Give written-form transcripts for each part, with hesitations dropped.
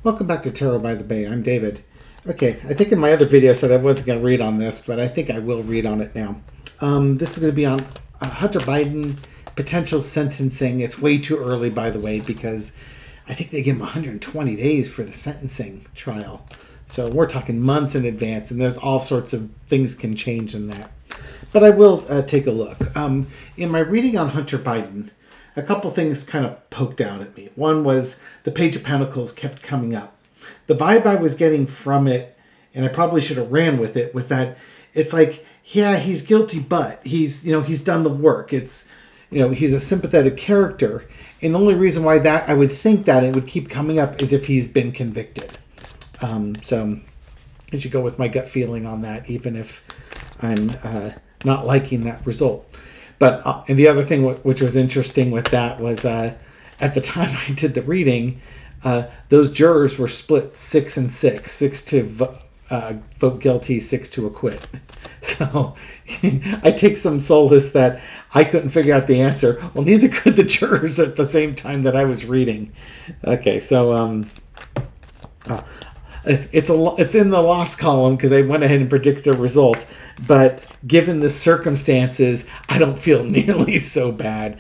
Welcome back to Tarot by the Bay. I'm David. Okay, I think in my other video I said I wasn't going to read on this, but I think I will read on it now. This is going to be on Hunter Biden potential sentencing. It's way too early, by the way, because I think they give him 120 days for the sentencing trial. So we're talking months in advance, and there's all sorts of things can change in that. But I will take a look. In my reading on Hunter Biden, a couple things kind of poked out at me. One was the Page of Pentacles kept coming up. The vibe I was getting from it, and I probably should have ran with it, was that it's like, yeah, he's guilty, but he's done the work. It's, he's a sympathetic character. And the only reason why that I would think that it would keep coming up is if he's been convicted. So I should go with my gut feeling on that, even if I'm not liking that result. But and the other thing which was interesting with that was at the time I did the reading, those jurors were split 6 and 6, 6 to vote guilty, 6 to acquit. So I take some solace that I couldn't figure out the answer. Well, neither could the jurors at the same time that I was reading. Okay, so it's in the loss column because I went ahead and predicted a result. But given the circumstances, I don't feel nearly so bad.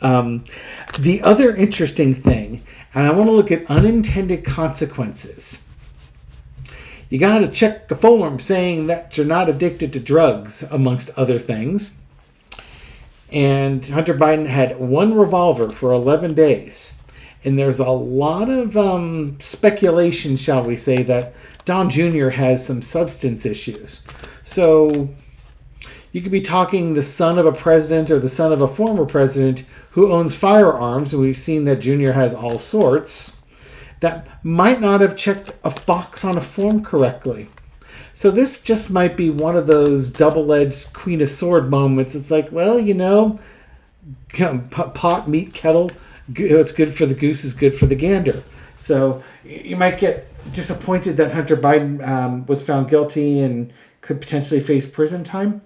The other interesting thing, and I want to look at unintended consequences. You got to check a form saying that you're not addicted to drugs, amongst other things. And Hunter Biden had one revolver for 11 days. And there's a lot of speculation, shall we say, that Don Jr. has some substance issues. So you could be talking the son of a president or the son of a former president who owns firearms, and we've seen that Jr. has all sorts, that might not have checked a box on a form correctly. So this just might be one of those double-edged Queen of Sword moments. It's like, well, pot, meat, kettle, what's good for the goose is good for the gander. So you might get disappointed that Hunter Biden was found guilty and could potentially face prison time.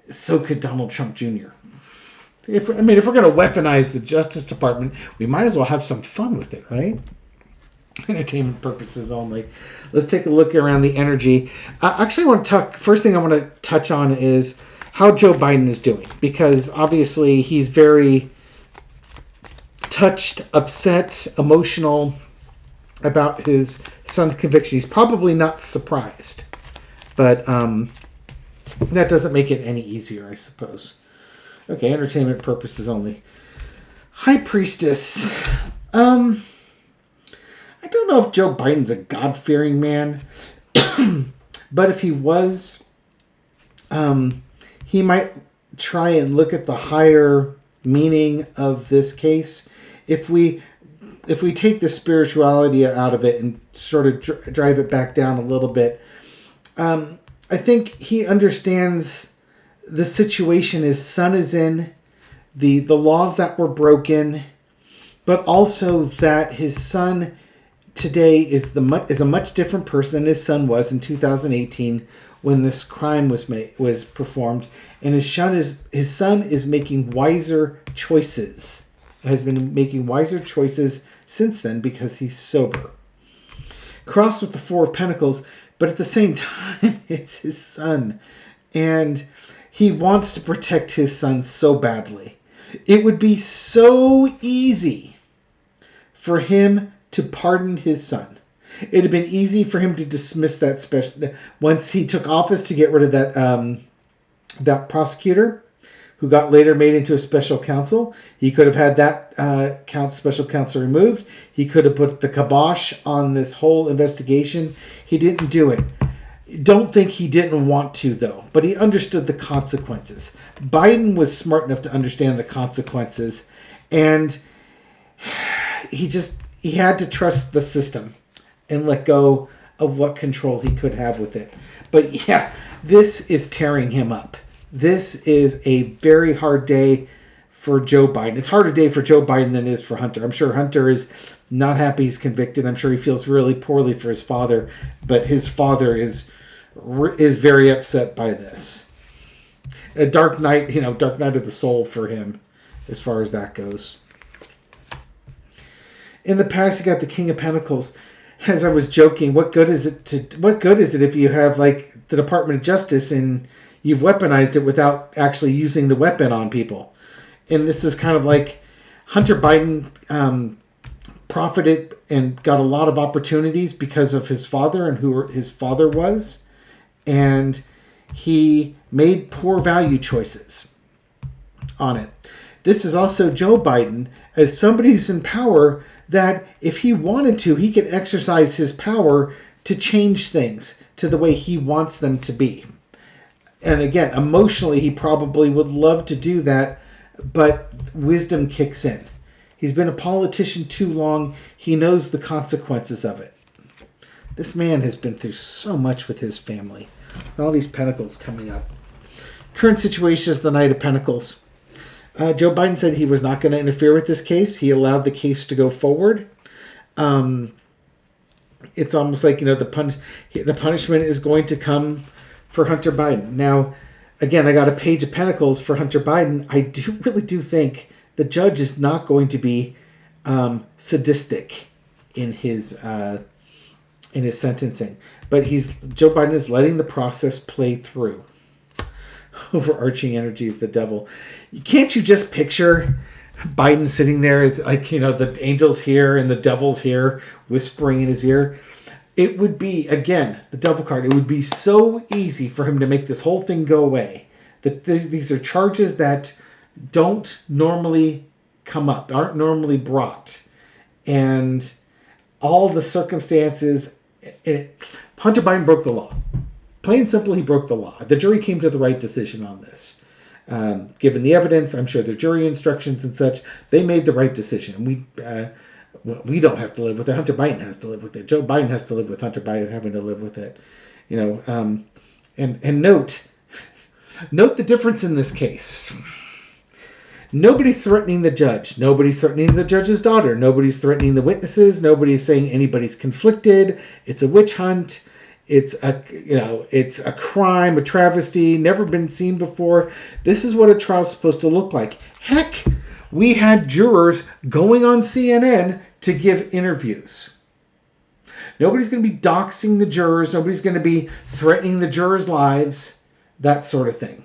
So could Donald Trump Jr. If we're going to weaponize the Justice Department, we might as well have some fun with it, right? Entertainment purposes only. Let's take a look around the energy. Actually, I want to talk. First thing I want to touch on is how Joe Biden is doing, because obviously he's very touched, upset, emotional about his son's conviction. He's probably not surprised, but that doesn't make it any easier, I suppose. Okay, entertainment purposes only. High Priestess. I don't know if Joe Biden's a God-fearing man, but if he was, he might try and look at the higher meaning of this case. If we take the spirituality out of it and sort of drive it back down a little bit, I think he understands the situation his son is in, the laws that were broken, but also that his son today is a much different person than his son was in 2018 when this crime was performed, and his son is making wiser choices. Has been making wiser choices since then because he's sober. Crossed with the Four of Pentacles, but at the same time, it's his son, and he wants to protect his son so badly. It would be so easy for him to pardon his son. It had been easy for him to dismiss that special once he took office, to get rid of that prosecutor who got later made into a special counsel. He could have had that special counsel removed. He could have put the kibosh on this whole investigation. He didn't do it. Don't think he didn't want to, though, but he understood the consequences. Biden was smart enough to understand the consequences, and he had to trust the system and let go of what control he could have with it. But yeah, this is tearing him up. This is a very hard day for Joe Biden. It's a harder day for Joe Biden than it is for Hunter. I'm sure Hunter is not happy he's convicted. I'm sure he feels really poorly for his father, but his father is very upset by this. A dark night, dark night of the soul for him as far as that goes. In the past, you got the King of Pentacles. As I was joking, what good is it if you have like the Department of Justice and you've weaponized it without actually using the weapon on people? And this is kind of like Hunter Biden profited and got a lot of opportunities because of his father and who his father was, and he made poor value choices on it. This is also Joe Biden as somebody who's in power, that if he wanted to, he could exercise his power to change things to the way he wants them to be. And again, emotionally, he probably would love to do that, but wisdom kicks in. He's been a politician too long. He knows the consequences of it. This man has been through so much with his family. All these pentacles coming up. Current situation is the Knight of Pentacles. Joe Biden said he was not going to interfere with this case. He allowed the case to go forward. It's almost like, the punishment is going to come for Hunter Biden. Now, again, I got a Page of Pentacles for Hunter Biden. I really do think the judge is not going to be sadistic in his sentencing, but Joe Biden is letting the process play through. Overarching energy is the devil. Can't you just picture Biden sitting there as the angel's here and the devil's here whispering in his ear? It would be, again, the devil card. It would be so easy for him to make this whole thing go away. These are charges that don't normally come up, aren't normally brought. And all the circumstances, Hunter Biden broke the law. Plain and simple, he broke the law. The jury came to the right decision on this. Given the evidence, I'm sure the jury instructions and such, they made the right decision. We don't have to live with it. Hunter Biden has to live with it. Joe Biden has to live with Hunter Biden having to live with it. And note the difference in this case. Nobody's threatening the judge. Nobody's threatening the judge's daughter. Nobody's threatening the witnesses. Nobody's saying anybody's conflicted. It's a witch hunt. It's a crime, a travesty, never been seen before. This is what a trial's supposed to look like. Heck, we had jurors going on CNN to give interviews. Nobody's going to be doxing the jurors. Nobody's going to be threatening the jurors' lives. That sort of thing.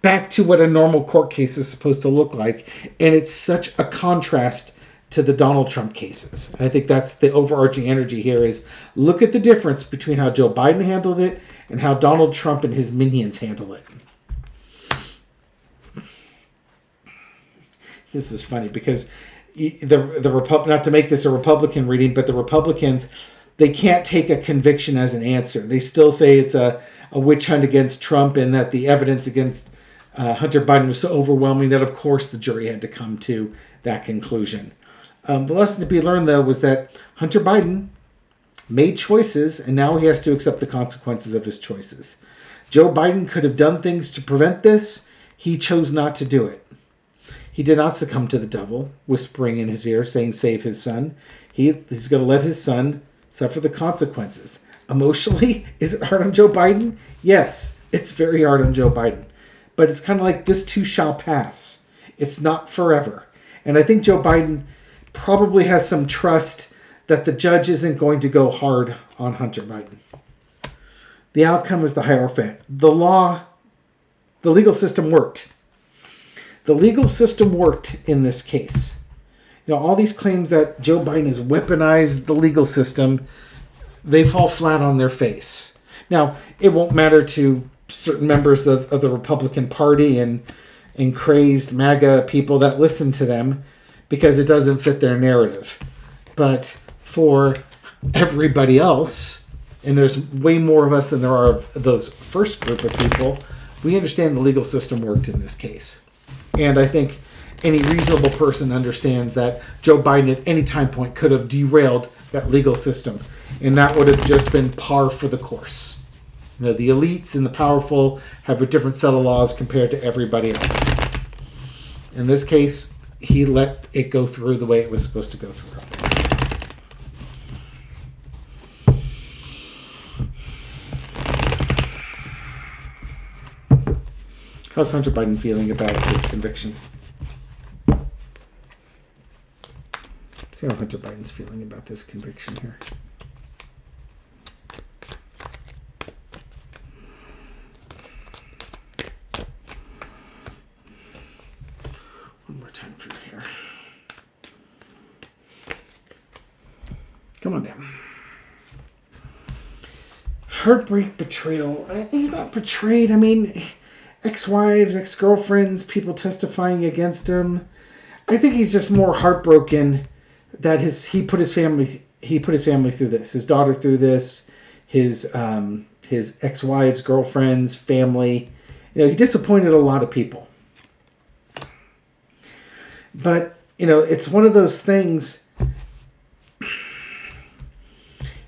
Back to what a normal court case is supposed to look like. And it's such a contrast to the Donald Trump cases. And I think that's the overarching energy here is look at the difference between how Joe Biden handled it and how Donald Trump and his minions handle it. This is funny because not to make this a Republican reading, but the Republicans, they can't take a conviction as an answer. They still say it's a witch hunt against Trump and that the evidence against Hunter Biden was so overwhelming that, of course, the jury had to come to that conclusion. The lesson to be learned, though, was that Hunter Biden made choices, and now he has to accept the consequences of his choices. Joe Biden could have done things to prevent this. He chose not to do it. He did not succumb to the devil, whispering in his ear, saying, save his son. He's going to let his son suffer the consequences. Emotionally, is it hard on Joe Biden? Yes, it's very hard on Joe Biden. But it's kind of like this too shall pass. It's not forever. And I think Joe Biden probably has some trust that the judge isn't going to go hard on Hunter Biden. The outcome is the Hierophant. The legal system worked. The legal system worked in this case. All these claims that Joe Biden has weaponized the legal system, they fall flat on their face. Now, it won't matter to certain members of the Republican Party and crazed MAGA people that listen to them, because it doesn't fit their narrative. But for everybody else, and there's way more of us than there are of those first group of people, we understand the legal system worked in this case. And I think any reasonable person understands that Joe Biden at any time point could have derailed that legal system. And that would have just been par for the course. The elites and the powerful have a different set of laws compared to everybody else. In this case, he let it go through the way it was supposed to go through. How's Hunter Biden feeling about this conviction? See how Hunter Biden's feeling about this conviction here. One more time through here. Come on down. Heartbreak, betrayal. He's not betrayed. I mean, ex-wives, ex-girlfriends, people testifying against him. I think he's just more heartbroken that he put his family through this. His daughter through this. His ex-wives, girlfriends, family. He disappointed a lot of people. But it's one of those things.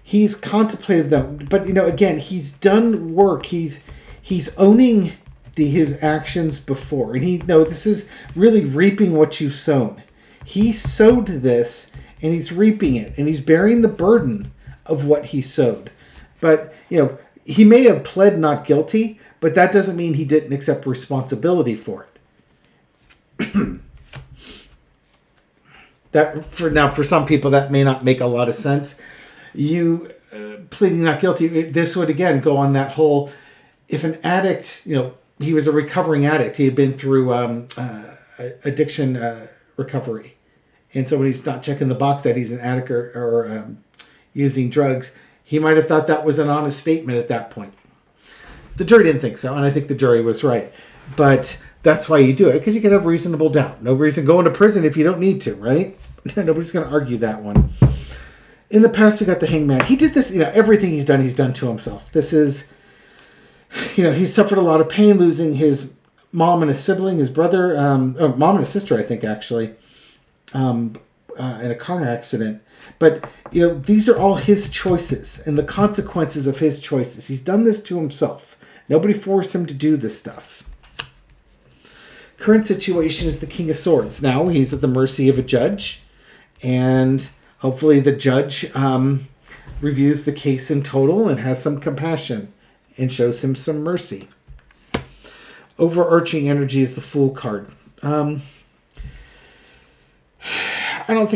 He's contemplated them, but again, he's done work. He's owning his actions before, and this is really reaping what you've sown. He sowed this, and he's reaping it, and he's bearing the burden of what he sowed. But he may have pled not guilty, but that doesn't mean he didn't accept responsibility for it. For some people, that may not make a lot of sense. You pleading not guilty, this would again go on that whole, if an addict, he was a recovering addict, he had been through addiction recovery, and so when he's not checking the box that he's an addict or using drugs, he might have thought that was an honest statement at that point. The jury didn't think so, and I think the jury was right. But that's why you do it, because you can have reasonable doubt. No reason going to prison if you don't need to, right? Nobody's going to argue that one. In the past, we got the hangman. He did this, everything he's done to himself. This is, he's suffered a lot of pain losing his mom and a sibling, his brother, mom and a sister, I think, actually, in a car accident. But, these are all his choices and the consequences of his choices. He's done this to himself. Nobody forced him to do this stuff. Current situation is the King of Swords. Now he's at the mercy of a judge, and hopefully the judge reviews the case in total and has some compassion and shows him some mercy. Overarching energy is the Fool card. I don't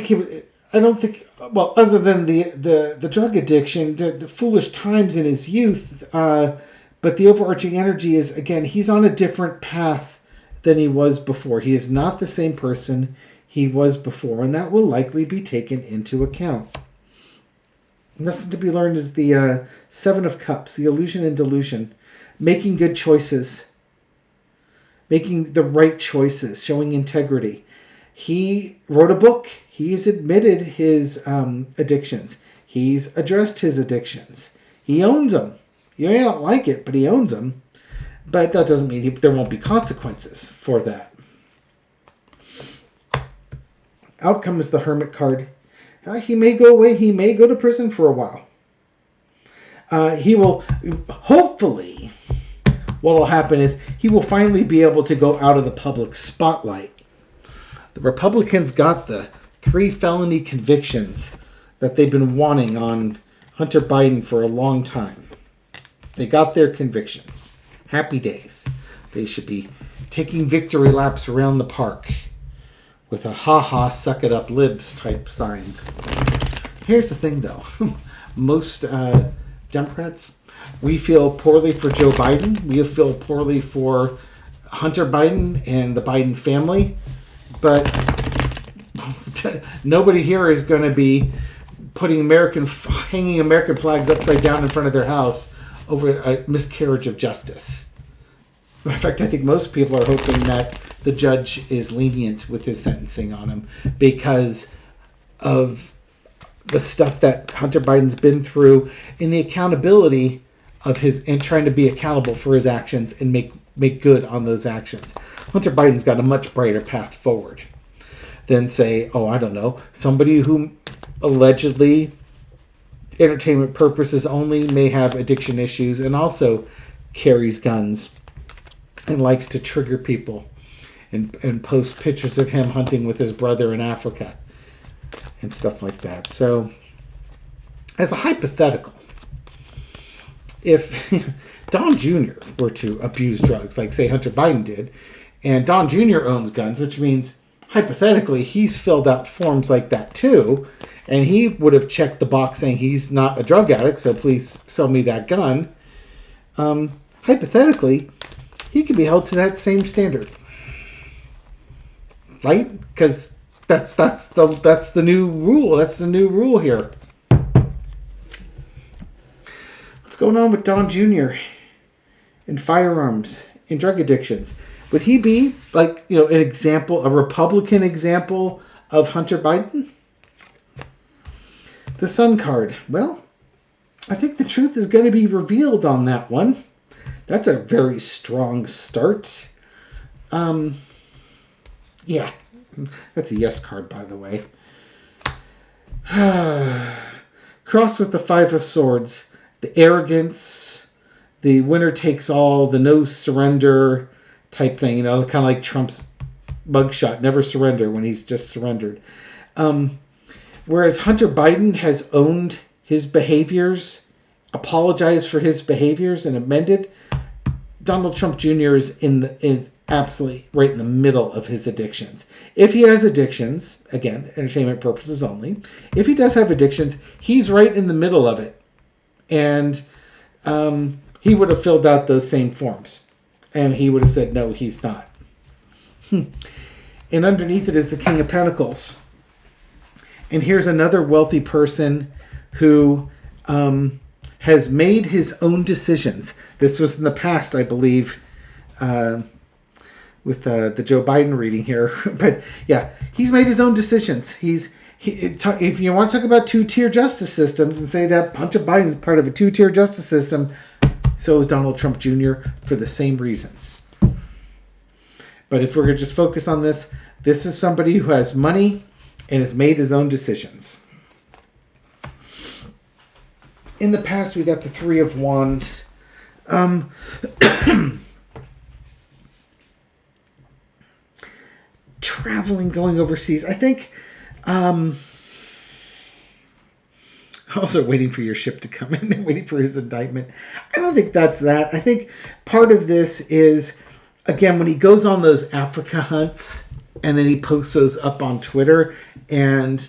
think, well, other than the drug addiction, the foolish times in his youth, but the overarching energy is, again, he's on a different path than he was before. He is not the same person he was before, and that will likely be taken into account. Lesson to be learned is the Seven of Cups, the illusion and delusion. Making good choices. Making the right choices. Showing integrity. He wrote a book. He's admitted his addictions. He's addressed his addictions. He owns them. You may not like it, but he owns them. But that doesn't mean there won't be consequences for that. Outcome is the Hermit card. He may go away. He may go to prison for a while. He will, hopefully, what will happen is he will finally be able to go out of the public spotlight. The Republicans got the 3 felony convictions that they've been wanting on Hunter Biden for a long time. They got their convictions. Happy days. They should be taking victory laps around the park with a ha-ha, suck-it-up libs type signs. Here's the thing, though. Most Democrats, we feel poorly for Joe Biden. We feel poorly for Hunter Biden and the Biden family. But nobody here is going to be hanging American flags upside down in front of their house over a miscarriage of justice. In fact, I think most people are hoping that the judge is lenient with his sentencing on him because of the stuff that Hunter Biden's been through and the accountability of his, and trying to be accountable for his actions and make good on those actions. Hunter Biden's got a much brighter path forward than, say, somebody who allegedly, entertainment purposes only, may have addiction issues and also carries guns and likes to trigger people and post pictures of him hunting with his brother in Africa and stuff like that. So, as a hypothetical, if Don Jr. were to abuse drugs, like, say, Hunter Biden did, and Don Jr. owns guns, which means hypothetically, he's filled out forms like that too, and he would have checked the box saying he's not a drug addict, so please sell me that gun. Hypothetically, he could be held to that same standard, right? Because that's the new rule. That's the new rule here. What's going on with Don Jr. and firearms and drug addictions? Would he be like, an example, a Republican example of Hunter Biden? The Sun card. Well, I think the truth is going to be revealed on that one. That's a very strong start. Yeah, that's a yes card, by the way. Cross with the Five of Swords. The arrogance, the winner takes all, the no surrender type thing. Kind of like Trump's mugshot, never surrender when he's just surrendered. Whereas Hunter Biden has owned his behaviors, apologized for his behaviors, and amended, Donald Trump Jr. is absolutely right in the middle of his addictions. If he has addictions, again, entertainment purposes only, if he does have addictions, he's right in the middle of it. And he would have filled out those same forms. And he would have said, no, he's not. And underneath it is the King of Pentacles. And here's another wealthy person who has made his own decisions. This was in the past, I believe, with the Joe Biden reading here. But yeah, he's made his own decisions. If you want to talk about two-tier justice systems and say that Hunter Biden is part of a two-tier justice system, so is Donald Trump Jr. for the same reasons. But if we're going to just focus on this is somebody who has money and has made his own decisions. In the past, we got the Three of Wands. Traveling, going overseas. I think... also waiting for your ship to come in and waiting for his indictment. I don't think that's that. I think part of this is, again, when he goes on those Africa hunts and then he posts those up on Twitter and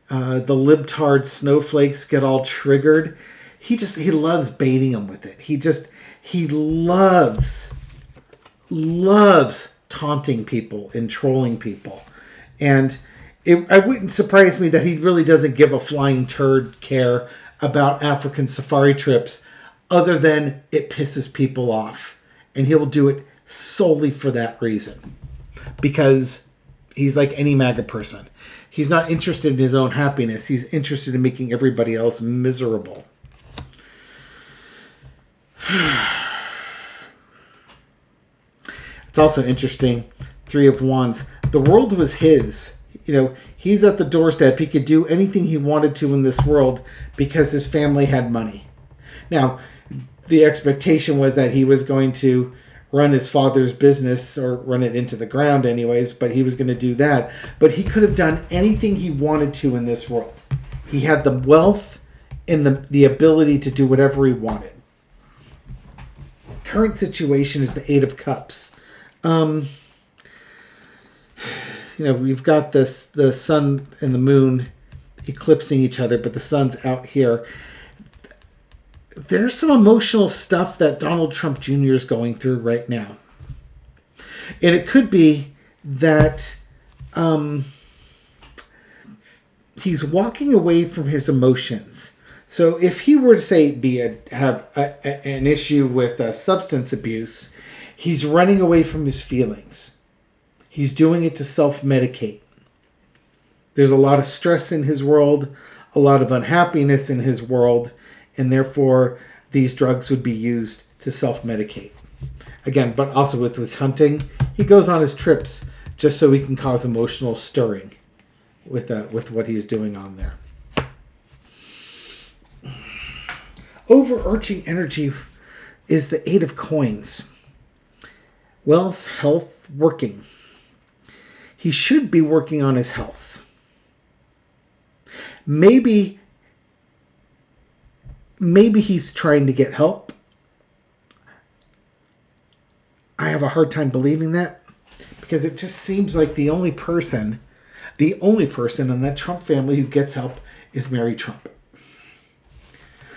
the libtard snowflakes get all triggered, he loves baiting them with it. He loves taunting people and trolling people. And it wouldn't surprise me that he really doesn't give a flying turd care about African safari trips other than it pisses people off. And he will do it solely for that reason. Because he's like any MAGA person. He's not interested in his own happiness. He's interested in making everybody else miserable. It's also interesting. Three of Wands. The world was his. He's at the doorstep. He could do anything he wanted to in this world because his family had money. Now, the expectation was that he was going to run his father's business, or run it into the ground anyways, but he was going to do that. But he could have done anything he wanted to in this world. He had the wealth and the ability to do whatever he wanted. Current situation is the Eight of Cups. We've got the sun and the moon eclipsing each other, but the sun's out here. There's some emotional stuff that Donald Trump Jr. is going through right now. And it could be that he's walking away from his emotions. So if he were to say have an issue with substance abuse, he's running away from his feelings. He's doing it to self-medicate. There's a lot of stress in his world, a lot of unhappiness in his world, and therefore these drugs would be used to self-medicate. Again, but also with his hunting, he goes on his trips just so he can cause emotional stirring with what he's doing on there. Overarching energy is the Eight of Coins. Wealth, health, working. He should be working on his health. Maybe he's trying to get help. I have a hard time believing that because it just seems like the only person in that Trump family who gets help is Mary Trump.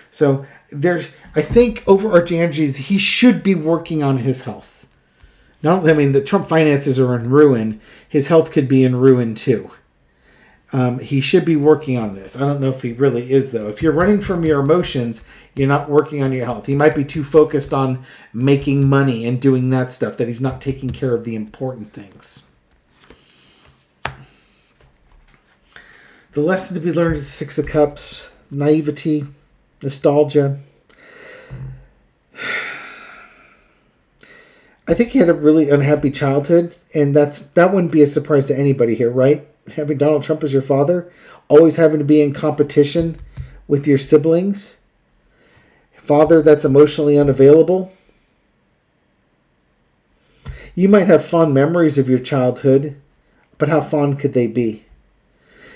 So I think overarching energy is he should be working on his health. The Trump finances are in ruin. His health could be in ruin too. He should be working on this. I don't know if he really is, though. If you're running from your emotions, you're not working on your health. He might be too focused on making money and doing that stuff that he's not taking care of the important things. The lesson to be learned is 6 of Cups, naivety, nostalgia. I think he had a really unhappy childhood, and that wouldn't be a surprise to anybody here, right? Having Donald Trump as your father, always having to be in competition with your siblings, father that's emotionally unavailable. You might have fond memories of your childhood, but how fond could they be?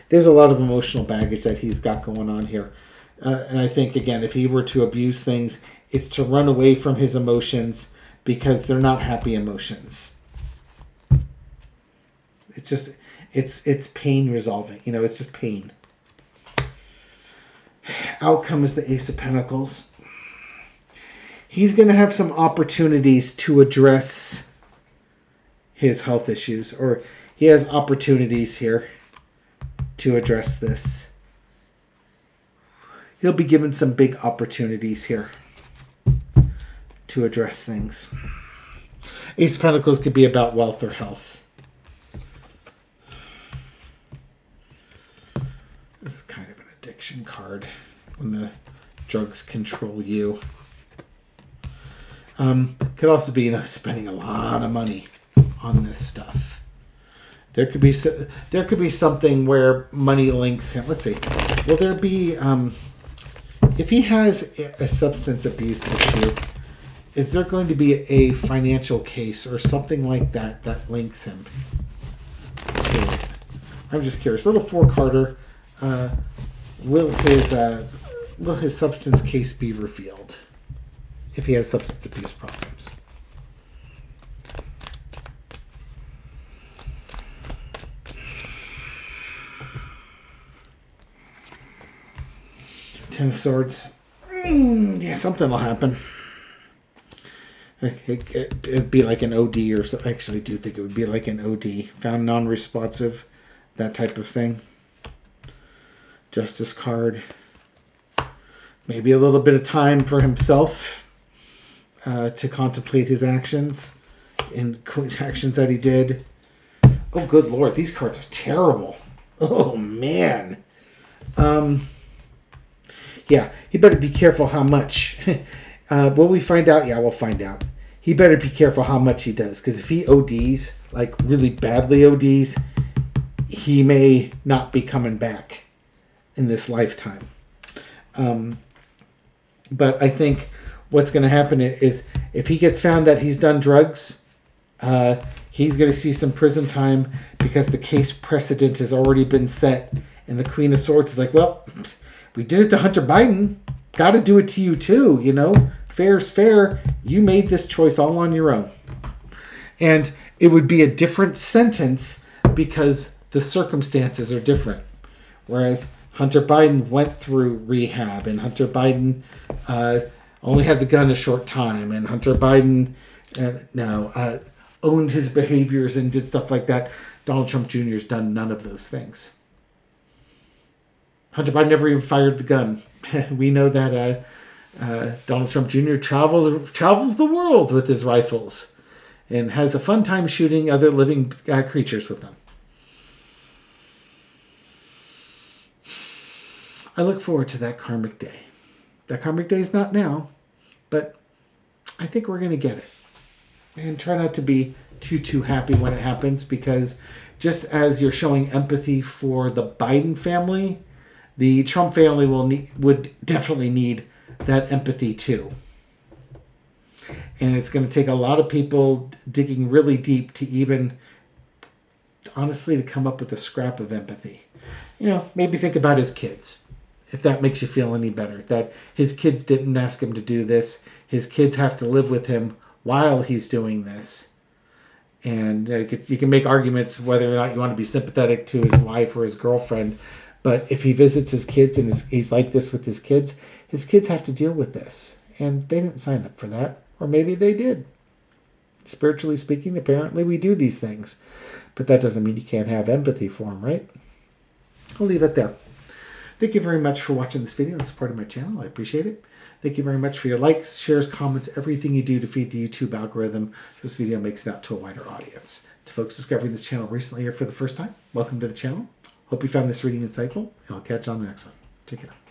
There's a lot of emotional baggage that he's got going on here. And I think, again, if he were to abuse things, it's to run away from his emotions because they're not happy emotions. It's just, it's pain resolving. It's just pain. Outcome is the Ace of Pentacles. He's going to have some opportunities to address his health issues, or he has opportunities here to address this. He'll be given some big opportunities here to address things. Ace of Pentacles could be about wealth or health. This is kind of an addiction card when the drugs control you. Could also be spending a lot of money on this stuff. There could be something where money links him. Let's see. Will there be if he has a substance abuse issue, is there going to be a financial case or something like that that links him to it? I'm just curious. Little 4-carder. Will his substance case be revealed if he has substance abuse problems? Ten of Swords. Yeah, something will happen. It'd be like an OD or something. I actually do think it would be like an OD. Found non-responsive. That type of thing. Justice card. Maybe a little bit of time for himself to contemplate his actions and actions that he did. Oh, good Lord. These cards are terrible. Oh, man. Yeah, he better be careful how much. Will we find out? Yeah, we'll find out. He better be careful how much he does, because if he ODs, like really badly ODs, he may not be coming back in this lifetime. But I think what's going to happen is if he gets found that he's done drugs, he's going to see some prison time because the case precedent has already been set. And the Queen of Swords is like, well, we did it to Hunter Biden. Got to do it to you too, Fair's fair. You made this choice all on your own. And it would be a different sentence because the circumstances are different. Whereas Hunter Biden went through rehab, and Hunter Biden only had the gun a short time, and Hunter Biden owned his behaviors and did stuff like that. Donald Trump Jr. has done none of those things. Hunter Biden never even fired the gun. We know that Donald Trump Jr. travels the world with his rifles and has a fun time shooting other living creatures with them. I look forward to that karmic day. That karmic day is not now, but I think we're going to get it. And try not to be too happy when it happens, because just as you're showing empathy for the Biden family, the Trump family would definitely need that empathy too. And it's going to take a lot of people digging really deep to even, honestly, to come up with a scrap of empathy. Maybe think about his kids, if that makes you feel any better. That his kids didn't ask him to do this. His kids have to live with him while he's doing this. And you can make arguments whether or not you want to be sympathetic to his wife or his girlfriend. But if he visits his kids and he's like this with his kids have to deal with this. And they didn't sign up for that. Or maybe they did. Spiritually speaking, apparently we do these things. But that doesn't mean you can't have empathy for them, right? I'll leave it there. Thank you very much for watching this video and supporting my channel. I appreciate it. Thank you very much for your likes, shares, comments, everything you do to feed the YouTube algorithm so this video makes it out to a wider audience. To folks discovering this channel recently or for the first time, welcome to the channel. Hope you found this reading insightful, and I'll catch you on the next one. Take care.